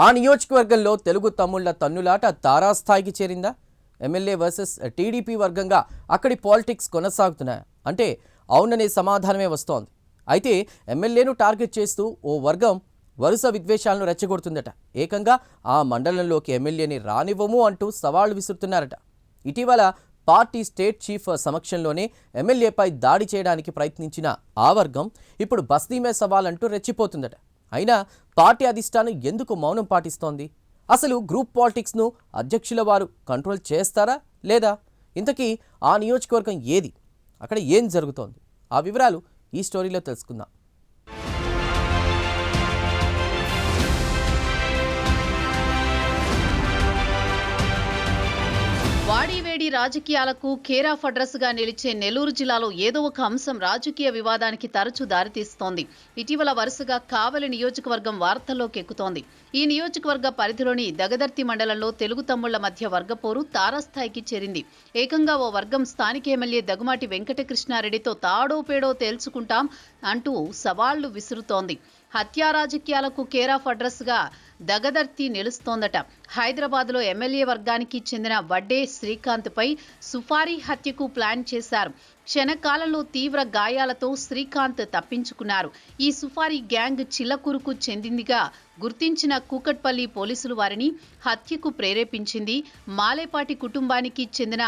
ఆ నియోజకవర్గంలో తెలుగు తమ్ముళ్ల తన్నులాట తారాస్థాయికి చేరిందా? ఎమ్మెల్యే వర్సెస్ టీడీపీ వర్గంగా అక్కడి పాలిటిక్స్ కొనసాగుతున్నాయి అంటే అవుననే సమాధానమే వస్తోంది. అయితే ఎమ్మెల్యేను టార్గెట్ చేస్తూ ఓ వర్గం వరుస విద్వేషాలను రెచ్చగొడుతుందట. ఏకంగా ఆ మండలంలోకి ఎమ్మెల్యేని రానివ్వము అంటూ సవాళ్లు విసురుతున్నారట. ఇటీవల పార్టీ స్టేట్ చీఫ్ సమక్షంలోనే ఎమ్మెల్యేపై దాడి చేయడానికి ప్రయత్నించిన ఆ వర్గం ఇప్పుడు బస్తీమే సవాల్ అంటూ రెచ్చిపోతుందట. అయినా పార్టీ అధిష్టానం ఎందుకు మౌనం పాటిస్తోంది? అసలు గ్రూప్ పాలిటిక్స్ను అధ్యక్షుల వారు కంట్రోల్ చేస్తారా లేదా? ఇంతకీ ఆ నియోజకవర్గం ఏది? అక్కడ ఏం జరుగుతోంది? ఆ వివరాలు ఈ స్టోరీలో తెలుసుకుందాం. వాడివేడి రాజకీయాలకు కేర్ ఆఫ్ అడ్రస్ గా నిలిచే నెల్లూరు జిల్లాలో ఏదో ఒక అంశం రాజకీయ వివాదానికి తరచూ దారితీస్తోంది. ఇటీవల వరుసగా కావలి నియోజకవర్గం వార్తల్లోకి ఎక్కుతోంది. ఈ నియోజకవర్గ పరిధిలోని దగదర్తి మండలంలో తెలుగు తమ్ముళ్ల మధ్య వర్గపోరు తారాస్థాయికి చేరింది. ఏకంగా ఓ వర్గం స్థానిక ఎమ్మెల్యే దగుమాటి వెంకటకృష్ణారెడ్డితో తాడో పేడో తేల్చుకుంటాం అంటూ సవాళ్లు విసురుతోంది. హత్యా రాజకీయాలకు కేర్ ఆఫ్ అడ్రస్ గా దగదర్తి నిలుస్తోందట. హైదరాబాద్లో ఎమ్మెల్యే వర్గానికి చెందిన వడ్డే శ్రీకాంత్పై సుఫారీ హత్యకు ప్లాన్ చేశారు. క్షణకాలంలో తీవ్ర గాయాలతో శ్రీకాంత్ తప్పించుకున్నారు. ఈ సుఫారీ గ్యాంగ్ చిల్లకూరుకు చెందిందిగా గుర్తించిన కూకట్పల్లి పోలీసులు వారిని హత్యకు ప్రేరేపించింది. మాలేపాటి కుటుంబానికి చెందిన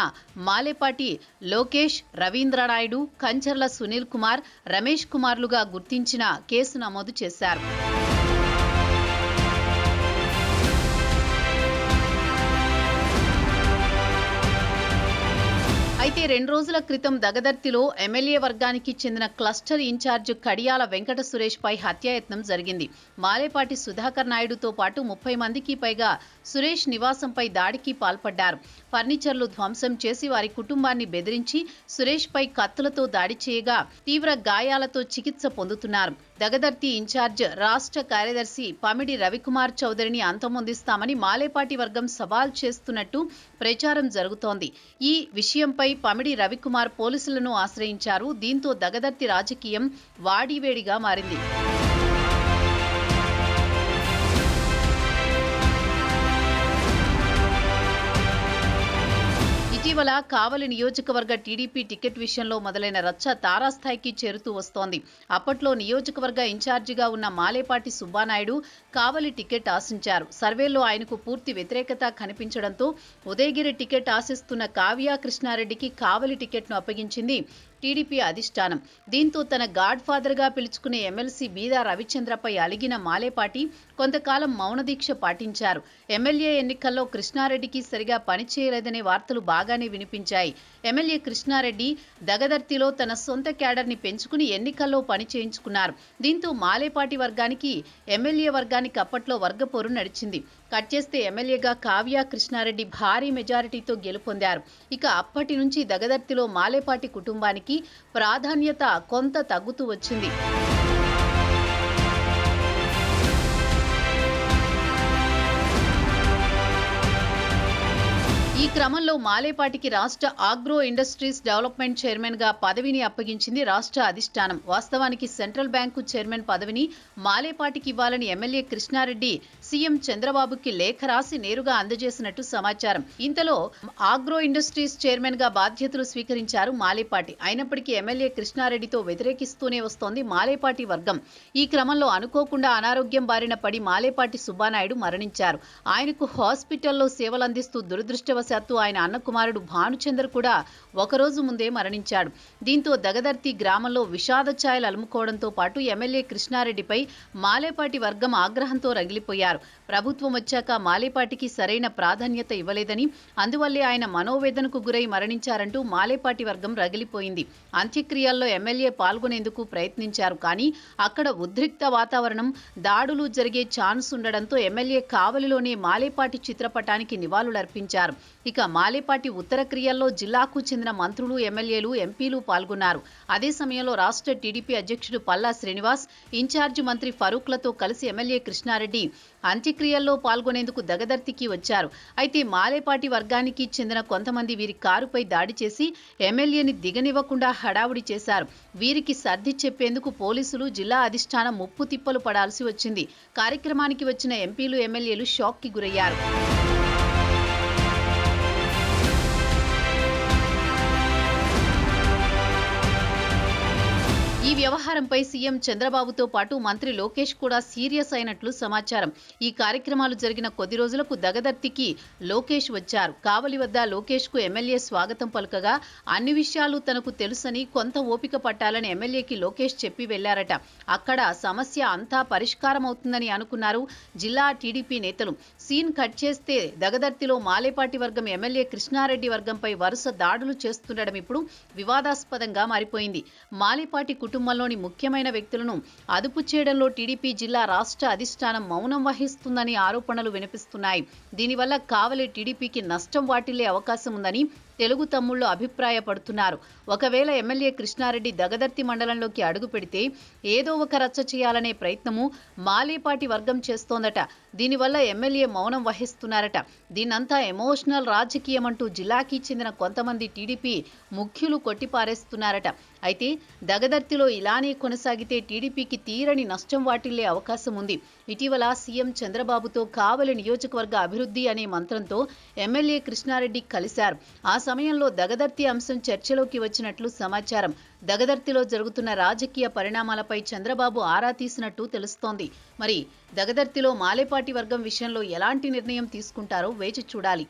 మాలేపాటి లోకేష్, రవీంద్రనాయుడు, కంచర్ల సునీల్ కుమార్, రమేష్ కుమార్లుగా గుర్తించిన కేసు నమోదు చేశారు. అయితే 2 రోజుల క్రితం దగదర్తిలో ఎమ్మెల్యే వర్గానికి చెందిన క్లస్టర్ ఇన్ఛార్జ్ కడియాల వెంకట సురేష్ పై హత్యాయత్నం జరిగింది. మాలేపాటి సుధాకర్ నాయుడుతో పాటు 30 మందికి పైగా సురేష్ నివాసంపై దాడికి పాల్పడ్డారు. ఫర్నిచర్లు ధ్వంసం చేసి వారి కుటుంబాన్ని బెదిరించి సురేష్ పై కత్తులతో దాడి చేయగా తీవ్ర గాయాలతో చికిత్స పొందుతున్నారు. దగదర్తి ఇన్ఛార్జ్ రాష్ట్ర కార్యదర్శి పమిడి రవికుమార్ చౌదరిని అంతమొందిస్తామని మాలేపాటి వర్గం సవాల్ చేస్తున్నట్టు ప్రచారం జరుగుతోంది. ఈ విషయంపై పమిడి రవికుమార్ పోలీసులను ఆశ్రయించారు. దీంతో దగదర్తి రాజకీయం వాడివేడిగా మారింది. ఇటీవల కావలి నియోజకవర్గ టీడీపీ టికెట్ విషయంలో మొదలైన రచ్చ తారాస్థాయికి చేరుతూ వస్తోంది. అప్పట్లో నియోజకవర్గ ఇన్ఛార్జిగా ఉన్న మాలేపాటి సుబ్బానాయుడు కావలి టికెట్ ఆశించారు. సర్వేల్లో ఆయనకు పూర్తి వ్యతిరేకత కనిపించడంతో ఉదయగిరి టికెట్ ఆశిస్తున్న కావ్య కృష్ణారెడ్డికి కావలి టికెట్ను అప్పగించింది టీడీపీ అధిష్టానం. దీంతో తన గాడ్ ఫాదర్ గా పిలుచుకునే ఎమ్మెల్సీ బీదా రవిచంద్రపై అలిగిన మాలేపాటి కొంతకాలం మౌనదీక్ష పాటించారు. ఎమ్మెల్యే ఎన్నికల్లో కృష్ణారెడ్డికి సరిగా పనిచేయలేదనే వార్తలు బాగానే వినిపించాయి. ఎమ్మెల్యే కృష్ణారెడ్డి దగదర్తిలో తన సొంత క్యాడర్ని పెంచుకుని ఎన్నికల్లో పని చేయించుకున్నారు. దీంతో మాలేపాటి వర్గానికి ఎమ్మెల్యే వర్గానికి అప్పట్లో వర్గపోరు నడిచింది. కట్ చేస్తే ఎమ్మెల్యేగా కావ్య కృష్ణారెడ్డి భారీ మెజారిటీతో గెలుపొందారు. ఇక అప్పటి నుంచి దగదర్తిలో మాలేపాటి కుటుంబానికి ప్రాధాన్యత కొంత తగ్గుతూ వచ్చింది. ఈ క్రమంలో మాలేపాటికి రాష్ట్ర ఆగ్రో ఇండస్ట్రీస్ డెవలప్మెంట్ చైర్మన్ గా పదవిని అప్పగించింది రాష్ట్ర అధిష్టానం. వాస్తవానికి సెంట్రల్ బ్యాంకు చైర్మన్ పదవిని మాలేపాటికి ఇవ్వాలని ఎమ్మెల్యే కృష్ణారెడ్డి సీఎం చంద్రబాబుకి లేఖ రాసి నేరుగా అందజేసినట్టు సమాచారం. ఇంతలో ఆగ్రో ఇండస్ట్రీస్ చైర్మన్ గా బాధ్యతలు స్వీకరించారు మాలేపాటి. అయినప్పటికీ ఎమ్మెల్యే కృష్ణారెడ్డితో వ్యతిరేకిస్తూనే వస్తోంది మాలేపాటి వర్గం. ఈ క్రమంలో అనుకోకుండా అనారోగ్యం బారిన పడి మాలేపాటి సుబ్బానాయుడు మరణించారు. ఆయనకు హాస్పిటల్లో సేవలందిస్తూ దురదృష్టవశాత్తు ఆయన అన్న కుమారుడు భానుచందర్ కూడా ఒకరోజు ముందే మరణించాడు. దీంతో దగదర్తి గ్రామంలో విషాద ఛాయలు అలుముకోవడంతో పాటు ఎమ్మెల్యే కృష్ణారెడ్డిపై మాలేపాటి వర్గం ఆగ్రహంతో రగిలిపోయారు. ప్రభుత్వం వచ్చాక మాలేపాటికి సరైన ప్రాధాన్యత ఇవ్వలేదని, అందువల్లే ఆయన మనోవేదనకు గురై మరణించారంటూ మాలేపాటి వర్గం రగిలిపోయింది. అంత్యక్రియల్లో ఎమ్మెల్యే పాల్గొనేందుకు ప్రయత్నించారు. కానీ అక్కడ ఉద్రిక్త వాతావరణం, దాడులు జరిగే ఛాన్స్ ఉండడంతో ఎమ్మెల్యే కావలిలోనే మాలేపాటి చిత్రపటానికి నివాళులర్పించారు. ఇక మాలేపాటి ఉత్తర క్రియల్లో జిల్లాకు చెందిన మంత్రులు, ఎమ్మెల్యేలు, ఎంపీలు పాల్గొన్నారు. అదే సమయంలో రాష్ట్ర టీడీపీ అధ్యక్షుడు పల్లా శ్రీనివాస్, ఇన్ఛార్జి మంత్రి ఫరూక్లతో కలిసి ఎమ్మెల్యే కృష్ణారెడ్డి అంత్యక్రియల్లో పాల్గొనేందుకు దగదర్తికి వచ్చారు. అయితే మాలేపాటి వర్గానికి చెందిన కొంతమంది వీరి కారుపై దాడి చేసి ఎమ్మెల్యేని దిగనివ్వకుండా హడావుడి చేశారు. వీరికి సర్ది చెప్పేందుకు పోలీసులు, జిల్లా అధిష్టానం ముప్పు తిప్పలు పడాల్సి వచ్చింది. కార్యక్రమానికి వచ్చిన ఎంపీలు, ఎమ్మెల్యేలు షాక్కి గురయ్యారు. ఈ వ్యవహారంపై సీఎం చంద్రబాబుతో పాటు మంత్రి లోకేష్ కూడా సీరియస్ అయినట్లు సమాచారం. ఈ కార్యక్రమాలు జరిగిన కొద్ది రోజులకు దగదర్తికి లోకేష్ వచ్చారు. కావలి వద్ద లోకేష్ కు ఎమ్మెల్యే స్వాగతం పలుకగా అన్ని విషయాలు తనకు తెలుసని, కొంత ఓపిక పట్టాలని ఎమ్మెల్యేకి లోకేష్ చెప్పి వెళ్లారట. అక్కడ సమస్య అంతా పరిష్కారం అవుతుందని అనుకున్నారు జిల్లా టీడీపీ నేతలు. సీన్ కట్ చేస్తే దగదర్తిలో మాలేపాటి వర్గం ఎమ్మెల్యే కృష్ణారెడ్డి వర్గంపై వరుస దాడులు చేస్తుండడం ఇప్పుడు వివాదాస్పదంగా మారిపోయింది. మాలేపాటి కుటుంబంలోని ముఖ్యమైన వ్యక్తులను అదుపు చేయడంలో టీడీపీ జిల్లా రాష్ట్ర అధిష్టానం మౌనం వహిస్తుందని ఆరోపణలు వినిపిస్తున్నాయి. దీనివల్ల కావలి టీడీపీకి నష్టం వాటిల్లే అవకాశం ఉందని తెలుగు తమ్ముళ్లు అభిప్రాయపడుతున్నారు. ఒకవేళ ఎమ్మెల్యే కృష్ణారెడ్డి దగదర్తి మండలంలోకి అడుగు పెడితే ఏదో ఒక రచ్చ చేయాలనే ప్రయత్నము మాలేపాటి వర్గం చేస్తోందట. దీనివల్ల ఎమ్మెల్యే మౌనం వహిస్తున్నారట. దీన్నంతా ఎమోషనల్ రాజకీయమంటూ జిల్లాకి చెందిన కొంతమంది టీడీపీ ముఖ్యులు కొట్టిపారేస్తున్నారట. అయితే దగదర్తిలో ఇలానే కొనసాగితే టీడీపీకి తీరని నష్టం వాటిల్లే అవకాశం ఉంది. ఇటీవల సీఎం చంద్రబాబుతో కావలి నియోజకవర్గ అభివృద్ధి అనే మంత్రంతో ఎమ్మెల్యే కృష్ణారెడ్డి కలిశారు. ఆ సమయంలో దగదర్తి అంశం చర్చలోకి వచ్చినట్లు సమాచారం. దగదర్తిలో జరుగుతున్న రాజకీయ పరిణామాలపై చంద్రబాబు ఆరా తీసినట్టు తెలుస్తోంది. మరి దగదర్తిలో మాలేపాటి వర్గం విషయంలో ఎలాంటి నిర్ణయం తీసుకుంటారో వేచి చూడాలి.